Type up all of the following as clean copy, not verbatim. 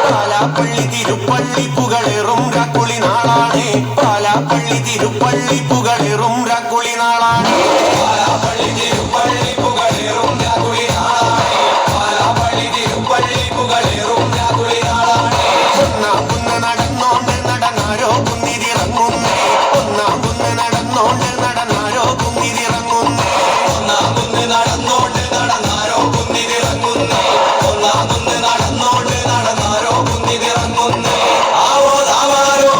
പാലാപ്പള്ളി തിരുപ്പള്ളി പുകളേറും രാക്കുളി നാളാണ്. പാലാപ്പള്ളി തിരുപ്പള്ളി പുകളേറും രാക്കുളി നാളാണ്. പാലാപ്പള്ളി തിരുപ്പള്ളി പുകളേറും രാക്കുളി നാളാണ്. ഒന്നാം കുന്ന് നടന്നോണ്ട് നടന്നാരോ കുന്നിതിറങ്ങുന്നേ. ഒന്നാം കുന്ന് നടന്നോണ്ട് നടന്നാരോ കുന്നിതിറങ്ങുന്നേ. ഒന്നാം കുന്ന് നടന്നോണ്ട് നടന്നാരോ കുന്നിതിറങ്ങുന്നേ. ഒന്നാം കുന്ന് നടന്നോണ്ട് നടന്നാരോ കുന്നിതിറങ്ങുന്നേ. ആവോ താവാരോ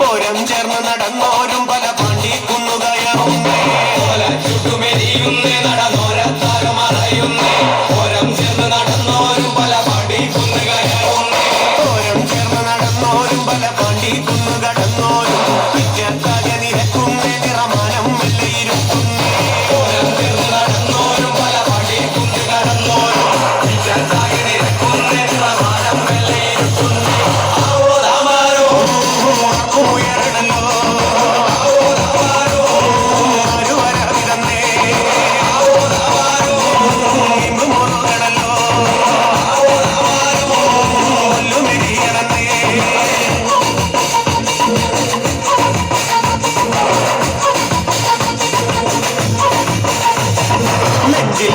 ഓരം ചേർന്ന് നടന്നോരും പല പാണ്ടി കുന്നുകയറുന്നേ. ചുട്ടുമെരിയുന്നേ നടന്നോരത്താരമറയുന്നേ. ഓരം ചേർന്ന് നടന്നോരും പല പാണ്ടി കുന്നുകയറുന്നേ. ഓരം ചേർന്ന് നടന്നോരും പല പാണ്ടി കുന്നുകടന്നോരും വിദ്യാർത്ഥ്യ നിരക്കുന്നേ. നിറമാനം വെള്ളയിരുത്തുന്നേ. ഓരം ചേർന്ന് നടന്നോരും പല പാണ്ടി കുന്നുകടന്നോരും വിദ്യാർത്ഥ്യ നിരക്കുന്നേ. നിറമാനം വെള്ളയിരുത്തുന്നേ.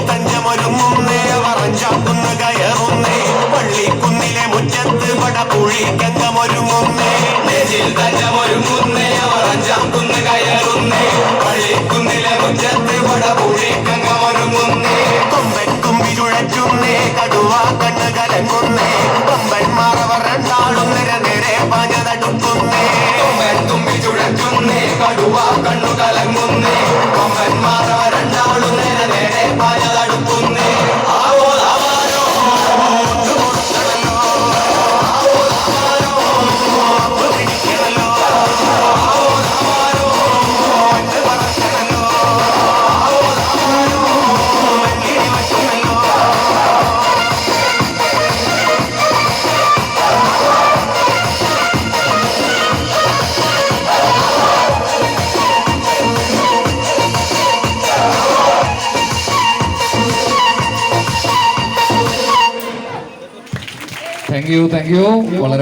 തഞ്ചമൊരുങ്ങുന്നേ അവറഞ്ചാം കുന്ന് കയറുന്നേ. പള്ളിക്കുന്നിലെ മുറ്റത്ത് പടപുഴി ഗംഗമൊരുങ്ങുന്നേ. നെഞ്ചിൽ തഞ്ചമൊരുങ്ങുന്നേ അവറഞ്ചാം കുന്ന് കയറുന്നേ. പള്ളിക്കുന്നിലെ മുറ്റത്ത് പടപുഴി ഗംഗമൊരുങ്ങുന്നേ. കൊമ്പൻ കുമ്പി ചുഴറ്റുന്നേ കടുവ കണ്ണ് കലങ്ങുന്നേ. കൊമ്പന്മാർ അവർ രണ്ടാളും നിര നേരെ പാഞ്ഞ തടുക്കുന്നേ. കൊമ്പൻ തുമ്പി ചുഴറ്റുന്നേ കടുവ കണ്ണു കലങ്ങുന്നേ. കൊമ്പന്മാർ അവർ രണ്ടാളും നിര നേരെ പാഞ്ഞ തടുക്കുന്നേ. ആവോ താവാരോ കൊടുക്കണല്ലോ. ആവോ താവാരോ പിടിക്കണല്ലോ. ആവോ താവാരോ എന്ന് പറക്കണല്ലോ. ആവോ താവാരോ വെള്ളിടി വയ്ക്കണല്ലോ. താങ്ക് യു വളരെ